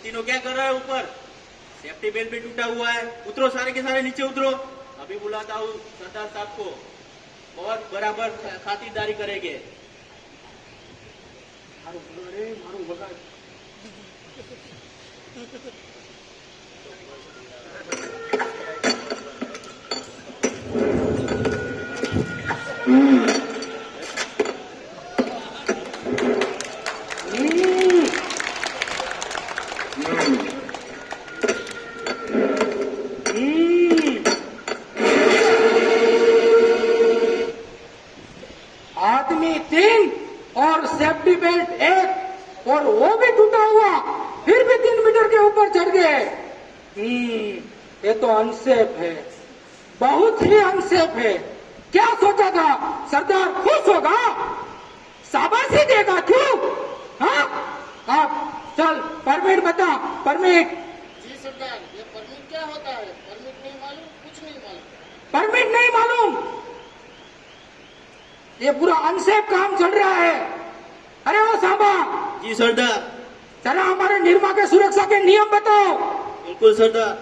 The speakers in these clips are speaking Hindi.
तीनों क्या कर रहे हो ऊपर? सेफ्टी बेल्ट भी टूटा हुआ है। उतरो, सारे के सारे नीचे उतरो। अभी बुलाता हूँ सरदार साहब को, बहुत बराबर खातिरदारी करेंगे। आदमी 3 और सेफ्टी बेल्ट 1 और वो भी टूटा हुआ, फिर भी 3 मीटर के ऊपर चढ़ गए। ये तो अनसेफ है, बहुत ही अनसेफ है। क्या सोचा था सरदार खुश होगा, शाबाशी देगा? क्यों? हाँ, आप चल परमिट बता, परमिट। जी सरदार, ये परमिट क्या होता है? परमिट नहीं मालूम, कुछ नहीं मालूम। परमिट नहीं मालूम? ये पूरा अनसेफ काम चल रहा है। अरे ओ सांबा। जी सरदार। जरा हमारे निर्मा के सुरक्षा के नियम बताओ। बिल्कुल सरदार।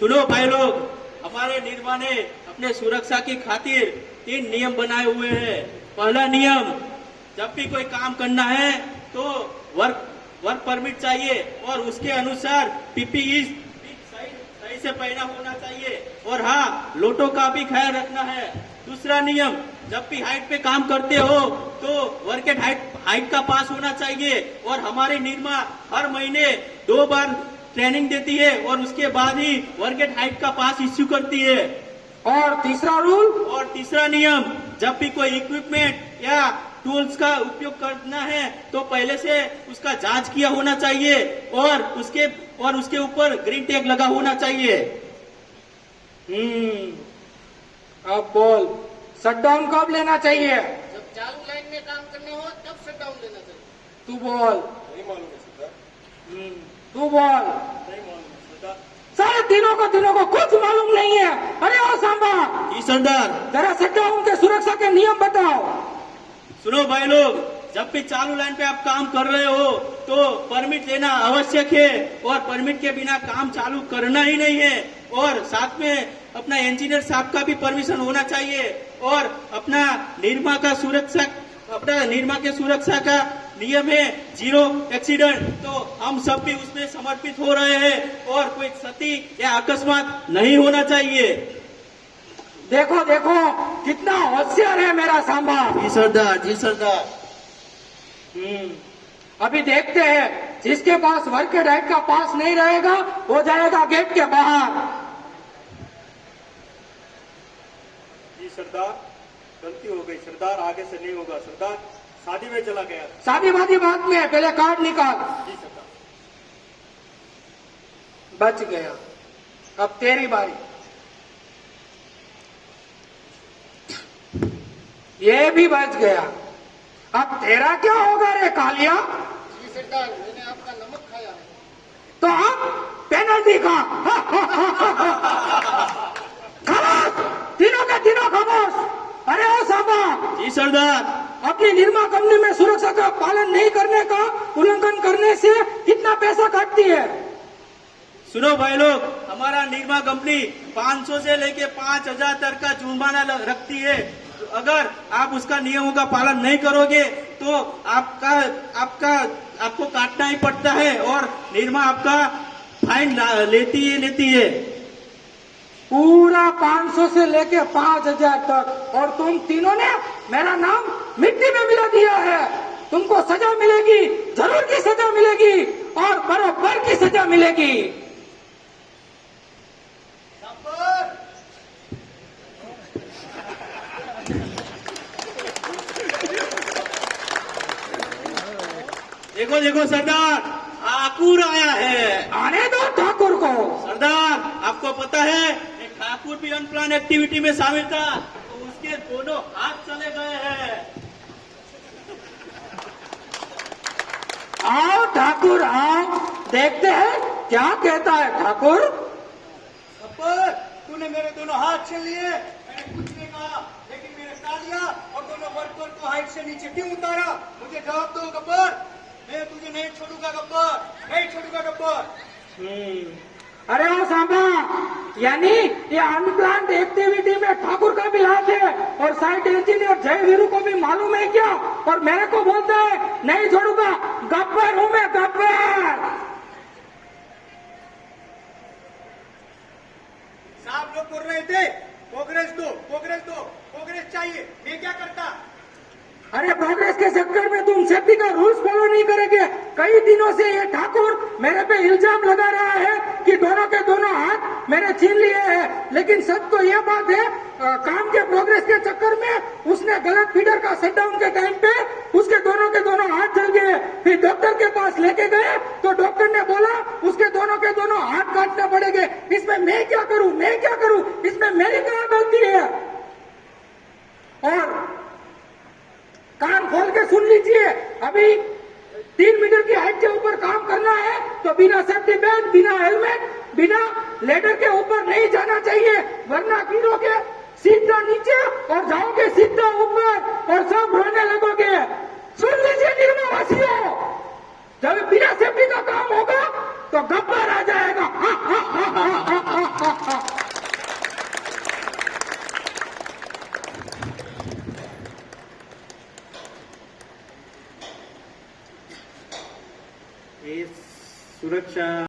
सुनो भाई लोग, हमारे निर्मा ने अपने सुरक्षा की खातिर 3 नियम बनाए हुए हैं। पहला नियम, जब भी कोई काम करना है तो वर्क परमिट चाहिए और उसके अनुसार पीपीई सही से पहना होना चाहिए। और हाँ, लोटो का भी ख्याल रखना है। दूसरा नियम, जब भी हाइट पे काम करते हो तो वर्केट हाइट का पास होना चाहिए। और हमारी निर्मा हर महीने 2 बार ट्रेनिंग देती है और उसके बाद ही वर्केट हाइट का पास इश्यू करती है। और तीसरा रूल? और तीसरा नियम, जब भी कोई इक्विपमेंट या टूल्स का उपयोग करना है तो पहले से उसका जांच किया होना चाहिए और उसके ऊपर ग्रीन टैग लगा होना चाहिए। अब बोल, शटडाउन कब लेना चाहिए? जब चालू लाइन में काम करना हो तब शटडाउन लेना चाहिए। तू बोल। नहीं मालूम है सरदार। तू बोल। नहीं मालूम है सरदार। सारे तीनों को कुछ मालूम नहीं है। अरे ओ सांबा। जी सरदार। जरा शटडाउन के सुरक्षा के नियम बताओ। सुनो भाई लोग, जब भी चालू लाइन पे आप काम कर रहे हो तो परमिट लेना आवश्यक है और परमिट के बिना काम चालू करना ही नहीं है। और साथ में अपना इंजीनियर साहब का भी परमिशन होना चाहिए। और अपना निर्मा के सुरक्षा का नियम है 0 एक्सीडेंट। तो हम सब भी उसमें समर्पित हो रहे हैं और कोई क्षति या अकस्मात नहीं होना चाहिए। देखो देखो कितना होशियार है मेरा सांबा। जी सरदार, जी सरदार। अभी देखते हैं, जिसके पास वर्केट हाइट का पास नहीं रहेगा वो जाएगा गेट के बाहर। जी सरदार, गलती हो गई सरदार, आगे से नहीं होगा सरदार। शादी में चला गया। शादी वादी बाद में, पहले कार्ड निकाल। जी सरदार। बच गया, अब तेरी बारी। ये भी बच गया, अब तेरा क्या होगा रे कालिया? जी सरदार, मैंने आपका नमक खाया है। तो अब पेनल्टी का। खामोश, तीनों के तीनों खामोश। अरे ओ सांबा। जी सरदार। अपनी निर्मा कंपनी में सुरक्षा का पालन नहीं करने का उल्लंघन करने से कितना पैसा काटती है? सुनो भाई लोग, हमारा निर्मा कंपनी 500 से लेके 5000 तक का जुर्माना रखती है। अगर आप उसका नियमों का पालन नहीं करोगे तो आपको काटना ही पड़ता है और निर्मा आपका फाइन लेती है। पूरा 500 से लेके 5000 तक। और तुम तीनों ने मेरा नाम मिट्टी में मिला दिया है। तुमको सजा मिलेगी, जरूर की सजा मिलेगी और बराबर की सजा मिलेगी। देखो देखो सरदार, ठाकुर आया है। आने दो ठाकुर को। सरदार, आपको पता है एक ठाकुर भी अनप्लान एक्टिविटी में शामिल था तो उसके दोनों हाथ चले गए हैं। आओ ठाकुर आओ, देखते हैं क्या कहता है ठाकुर। गब्बर, तूने मेरे दोनों हाथ छीन लिए। मैंने कुछ नहीं कहा, लेकिन मैंने खा लिया और दोनों वर्कर को हाइट से नीचे क्यों उतारा? मुझे जवाब दो गब्बर। मैं तुझे नहीं छोड़ूंगा गब्बर, नहीं छोड़ूंगा गब्बर। अरे ओ सांबा, यानी ये अनप्लान्ड एक्टिविटी में ठाकुर का भी हाथ है और साइट इंजीनियर जय वीरू को भी मालूम है क्या? और मेरे को बोलता है नहीं छोड़ूंगा, गब्बर हूं मैं, गब्बर। साहब लोग बोल रहे थे प्रोग्रेस दो, प्रोग्रेस दो, प्रोग्रेस चाहिए, मैं क्या करता? अरे प्रोग्रेस के चक्कर में तुम सेफ्टी का रूल्स फॉलो नहीं करेंगे। कई दिनों से ये ठाकुर मेरे पे इल्जाम लगा रहा है कि दोनों के दोनों हाथ मैंने छीन लिए हैं, लेकिन सच तो ये बात है काम के प्रोग्रेस के चक्कर में उसने गलत फीडर का शटडाउन के टाइम पे उसके दोनों हाथ जल गए। फिर डॉक्टर के पास लेके गए तो डॉक्टर ने बोला उसके दोनों हाथ काटने पड़ेंगे। इसमें मैं क्या करूं, मैं क्या करूं? इसमें मेरी क्या गलती है? और कान खोल के सुन लीजिए, अभी 3 मीटर की हाइट के ऊपर काम करना है तो बिना सेफ्टी बेल्ट, बिना हेलमेट, बिना लेडर के ऊपर नहीं जाना चाहिए, वरना गिरोगे सीधा नीचे और जाओगे सीधा ऊपर और सब रोने लगोगे। सुन लीजिए निर्मावासियों, जब बिना सेफ्टी का काम होगा तो गब्बर आ जाएगा। ये सुरक्षा